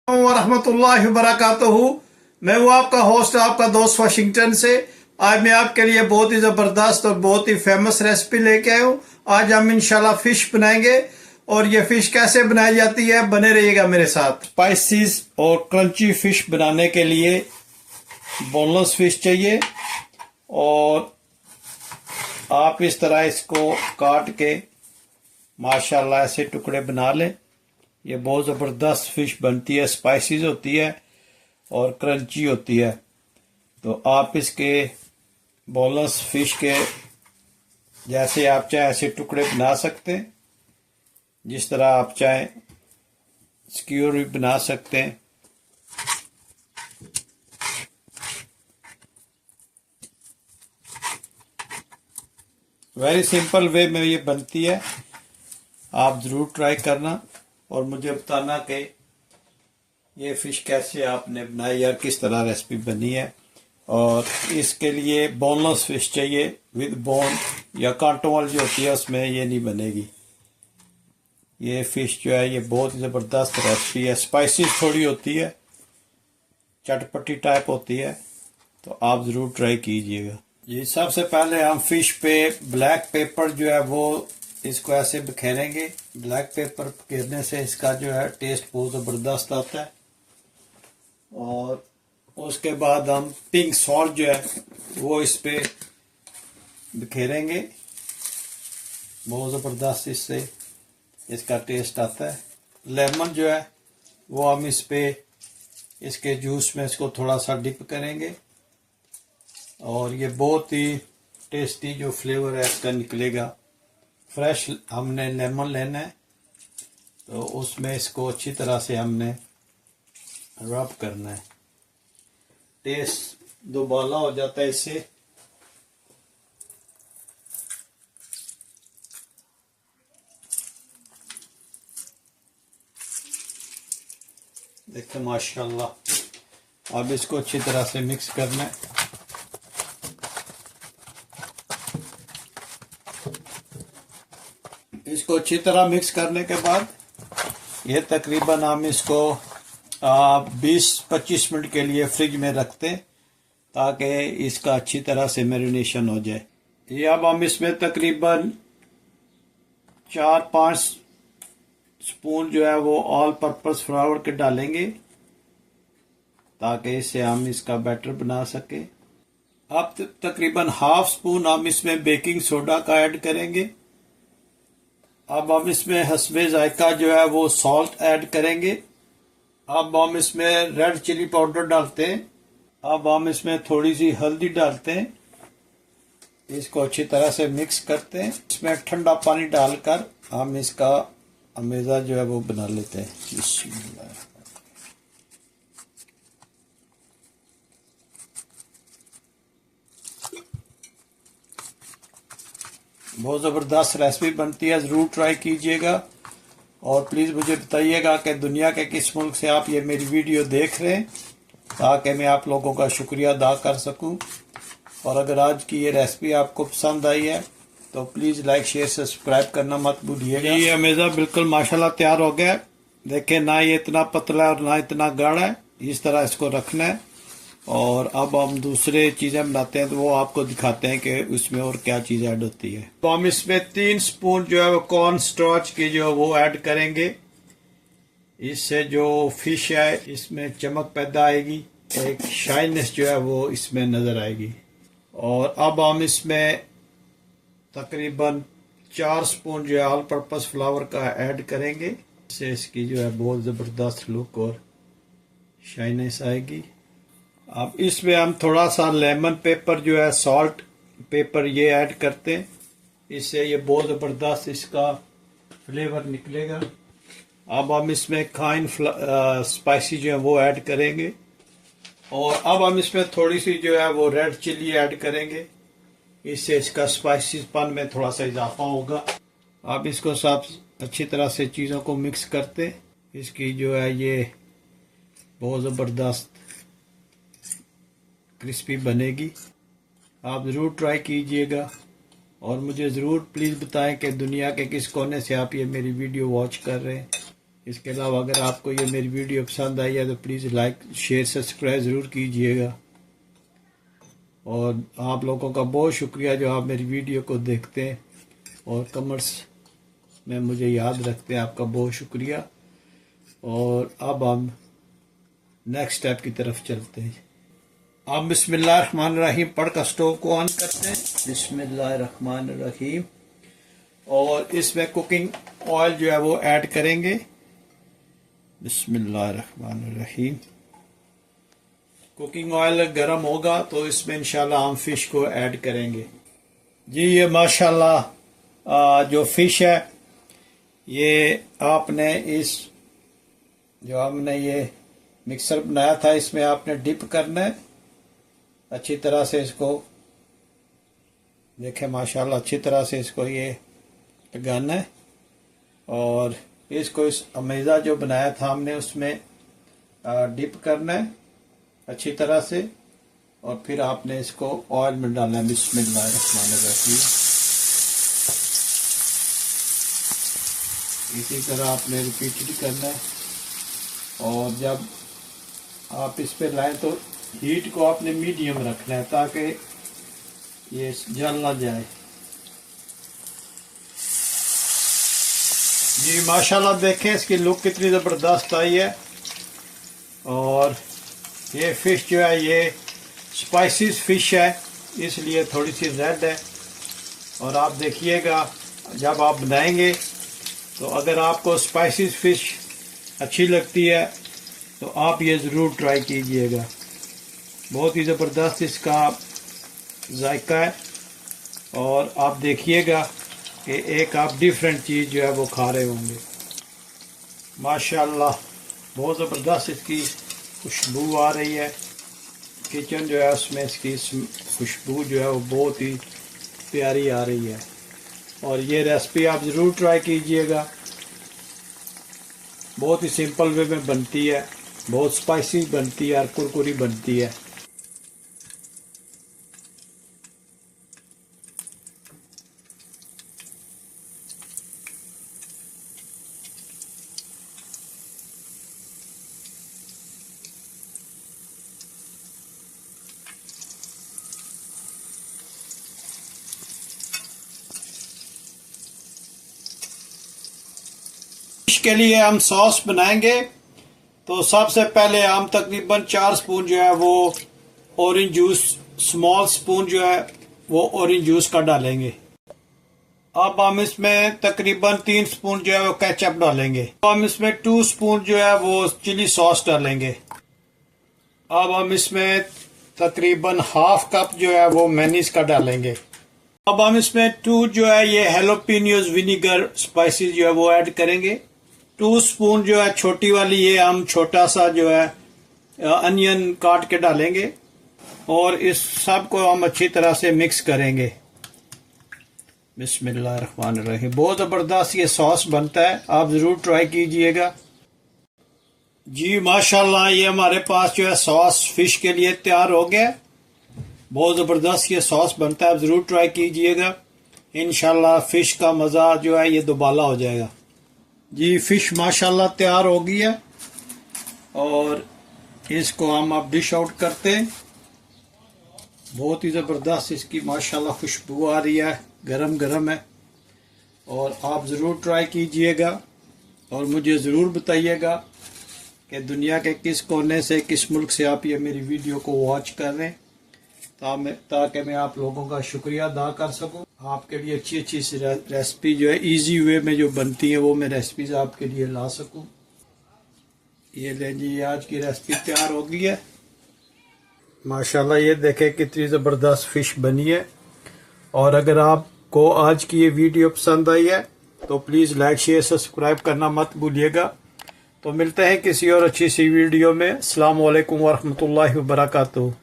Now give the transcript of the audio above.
वरहमतुल्लाहि वबरकातुहू। मैं हूँ आपका होस्ट, आपका दोस्त वाशिंगटन से। आज मैं आपके लिए बहुत ही ज़बरदस्त और बहुत ही फेमस रेसिपी लेके आया हूँ। आज हम इंशाल्लाह फ़िश बनाएंगे और ये फ़िश कैसे बनाई जाती है, बने रहिएगा मेरे साथ। स्पाइसीज और क्रंची फ़िश बनाने के लिए बोनलेस फ़िश चाहिए और आप इस तरह इसको काट के माशाल्लाह ऐसे टुकड़े बना लें। ये बहुत ज़बरदस्त फ़िश बनती है, स्पाइसीज होती है और क्रंची होती है। तो आप इसके बोनलेस फ़िश के जैसे आप चाहें ऐसे टुकड़े बना सकते हैं, जिस तरह आप चाहें स्क्यूर भी बना सकते हैं। वेरी सिंपल वे में ये बनती है, आप ज़रूर ट्राई करना और मुझे बताना कि ये फ़िश कैसे आपने बनाई या किस तरह रेसिपी बनी है। और इसके लिए बोनलेस फ़िश चाहिए विद बोन, या कांटों वाली जो होती है उसमें ये नहीं बनेगी। ये फ़िश जो है ये बहुत ज़बरदस्त रेसिपी है, स्पाइसी थोड़ी होती है, चटपटी टाइप होती है, तो आप ज़रूर ट्राई कीजिएगा। ये सबसे पहले हम फ़िश पे ब्लैक पेपर जो है वो इसको ऐसे बिखेरेंगे। ब्लैक पेपर बिखेरने से इसका जो है टेस्ट बहुत ज़बरदस्त आता है। और उसके बाद हम पिंक सॉल्ट जो है वो इस पे बिखेरेंगे, बहुत ज़बरदस्त इससे इसका टेस्ट आता है। लेमन जो है वो हम इस पे इसके जूस में इसको थोड़ा सा डिप करेंगे और ये बहुत ही टेस्टी जो फ्लेवर है इसका निकलेगा। फ्रेश हमने लेमन लेना है, तो उसमें इसको अच्छी तरह से हमने रब करना है। टेस्ट दोबाला हो जाता है इससे। देखते माशाल्लाह। अब इसको अच्छी तरह से मिक्स करना है। इसको अच्छी तरह मिक्स करने के बाद ये तकरीबन हम इसको 20-25 मिनट के लिए फ्रिज में रखते हैं ताकि इसका अच्छी तरह से मैरिनेशन हो जाए। ये अब हम इसमें तकरीबन 4-5 स्पून जो है वो ऑल पर्पस फ्लावर के डालेंगे ताकि इससे हम इसका बैटर बना सके। अब तकरीबन हाफ स्पून हम इसमें बेकिंग सोडा का ऐड करेंगे। अब हम इसमें हस्बे जायका जो है वो सॉल्ट ऐड करेंगे। अब हम इसमें रेड चिली पाउडर डालते हैं। अब हम इसमें थोड़ी सी हल्दी डालते हैं। इसको अच्छी तरह से मिक्स करते हैं। इसमें ठंडा पानी डालकर हम इसका अमेज़ा जो है वो बना लेते हैं। बहुत ज़बरदस्त रेसिपी बनती है, ज़रूर ट्राई कीजिएगा और प्लीज़ मुझे बताइएगा कि दुनिया के किस मुल्क से आप ये मेरी वीडियो देख रहे हैं ताकि मैं आप लोगों का शुक्रिया अदा कर सकूं। और अगर आज की ये रेसिपी आपको पसंद आई है तो प्लीज़ लाइक शेयर सब्सक्राइब करना मत भूलिएगा। ये अमेज़ा बिल्कुल माशाल्लाह तैयार हो गया। देखें, ना ये इतना पतला और ना इतना गाढ़ा है, इस तरह इसको रखना है। और अब हम दूसरे चीज़ें बनाते हैं तो वो आपको दिखाते हैं कि उसमें और क्या चीज़ ऐड होती है। तो हम इसमें 3 स्पून जो है वो कॉर्न स्टार्च की जो वो ऐड करेंगे। इससे जो फिश है इसमें चमक पैदा आएगी, एक शाइनेस जो है वो इसमें नज़र आएगी। और अब हम इसमें तकरीबन 4 स्पून जो है ऑल पर्पस फ्लावर का ऐड करेंगे। इससे इसकी जो है बहुत ज़बरदस्त लुक और शाइनेस आएगी। अब इसमें हम थोड़ा सा लेमन पेपर जो है सॉल्ट पेपर ये ऐड करते हैं, इससे ये बहुत ज़बरदस्त इसका फ्लेवर निकलेगा। अब हम इसमें खाइन स्पाइसी जो है वो ऐड करेंगे और अब हम इसमें थोड़ी सी जो है वो रेड चिली ऐड करेंगे, इससे इसका स्पाइसीपन में थोड़ा सा इजाफा होगा। अब इसको सब अच्छी तरह से चीज़ों को मिक्स करते, इसकी जो है ये बहुत ज़बरदस्त क्रिस्पी बनेगी। आप ज़रूर ट्राई कीजिएगा और मुझे ज़रूर प्लीज़ बताएं कि दुनिया के किस कोने से आप ये मेरी वीडियो वॉच कर रहे हैं। इसके अलावा अगर आपको ये मेरी वीडियो पसंद आई है तो प्लीज़ लाइक शेयर सब्सक्राइब ज़रूर कीजिएगा। और आप लोगों का बहुत शुक्रिया जो आप मेरी वीडियो को देखते हैं और कमेंट्स में मुझे याद रखते हैं, आपका बहुत शुक्रिया। और अब हम नेक्स्ट स्टेप की तरफ चलते हैं। अब बिस्मिल्लाहिर्रहमानिर्रहीम पढ़कर स्टोव को ऑन करते हैं। बिस्मिल्लाहिर्रहमानिर्रहीम। और इसमें कुकिंग ऑयल जो है वो ऐड करेंगे। बिस्मिल्लाहिर्रहमानिर्रहीम। कुकिंग ऑयल गर्म होगा तो इसमें इंशाल्लाह हम फिश को ऐड करेंगे। जी ये माशाल्लाह जो फिश है ये आपने इस जो हमने ये मिक्सर बनाया था इसमें आपने डिप करना है अच्छी तरह से। इसको देखें माशाल्लाह अच्छी तरह से इसको ये लगाना है और इसको इस अमेज़ा जो बनाया था हमने उसमें डिप करना है अच्छी तरह से। और फिर आपने इसको ऑयल में डालना है। बिस्मिल्लाहिर्रहमानिर्रहीम। इसी तरह आपने रिपीटेड करना है। और जब आप इस पे लाएं तो हीट को आपने मीडियम रखना है ताकि ये जल ना जाए। जी माशाल्लाह देखें इसकी लुक कितनी ज़बरदस्त आई है। और ये फ़िश जो है ये स्पाइसी फ़िश है इसलिए थोड़ी सी रेड है। और आप देखिएगा जब आप बनाएंगे तो अगर आपको स्पाइसी फ़िश अच्छी लगती है तो आप ये ज़रूर ट्राई कीजिएगा। बहुत ही ज़बरदस्त इसका जायका है। और आप देखिएगा कि एक आप डिफरेंट चीज़ जो है वो खा रहे होंगे। माशाल्लाह बहुत ज़बरदस्त इसकी खुशबू आ रही है। किचन जो है उसमें इसकी खुशबू जो है वो बहुत ही प्यारी आ रही है। और ये रेसिपी आप ज़रूर ट्राई कीजिएगा। बहुत ही सिंपल वे में बनती है, बहुत स्पाइसी बनती है और कुरकुरी बनती है। के लिए हम सॉस बनाएंगे तो सबसे पहले हम तकरीबन 4 स्पून जो है वो ऑरेंज जूस, स्मॉल स्पून जो है वो ऑरेंज जूस का डालेंगे। अब हम इसमें तकरीबन 3 स्पून जो है वो केचप डालेंगे। हम इसमें 2 स्पून जो है वो चिली सॉस डालेंगे। अब हम इसमें तकरीबन हाफ कप जो है वो मेयोनीज का डालेंगे। अब हम इसमें 2 जो है ये हैलोपिनियोज विनीगर स्पाइसेस जो है वो ऐड करेंगे। 2 स्पून जो है छोटी वाली ये हम छोटा सा जो है अनियन काट के डालेंगे। और इस सब को हम अच्छी तरह से मिक्स करेंगे। बिस्मिल्लाहिर्रहमानिर्रहीम। बहुत ज़बरदस्त ये सॉस बनता है, आप ज़रूर ट्राई कीजिएगा। जी माशाल्लाह ये हमारे पास जो है सॉस फिश के लिए तैयार हो गया। बहुत ज़बरदस्त ये सॉस बनता है, आप ज़रूर ट्राई कीजिएगा। इंशाल्लाह फ़िश का मज़ा जो है ये दुबाला हो जाएगा। जी फ़िश माशाल्लाह तैयार हो गई है और इसको हम अब डिश आउट करते हैं। बहुत ही ज़बरदस्त इसकी माशाल्लाह खुशबू आ रही है, गरम गरम है। और आप ज़रूर ट्राई कीजिएगा और मुझे ज़रूर बताइएगा कि दुनिया के किस कोने से, किस मुल्क से आप ये मेरी वीडियो को वॉच कर रहे हैं, ताकि मैं आप लोगों का शुक्रिया अदा कर सकूं। आपके लिए अच्छी अच्छी रेसिपी जो है इजी वे में जो बनती है वो मैं रेसिपीज़ आपके लिए ला सकूं। ये ले जी आज की रेसिपी तैयार हो गई है। माशाल्लाह ये देखें कितनी ज़बरदस्त फ़िश बनी है। और अगर आपको आज की ये वीडियो पसंद आई है तो प्लीज़ लाइक शेयर सब्सक्राइब करना मत भूलिएगा। तो मिलते हैं किसी और अच्छी सी वीडियो में। अस्सलाम वालेकुम वरहमतुल्लाहि वबरकातुहू।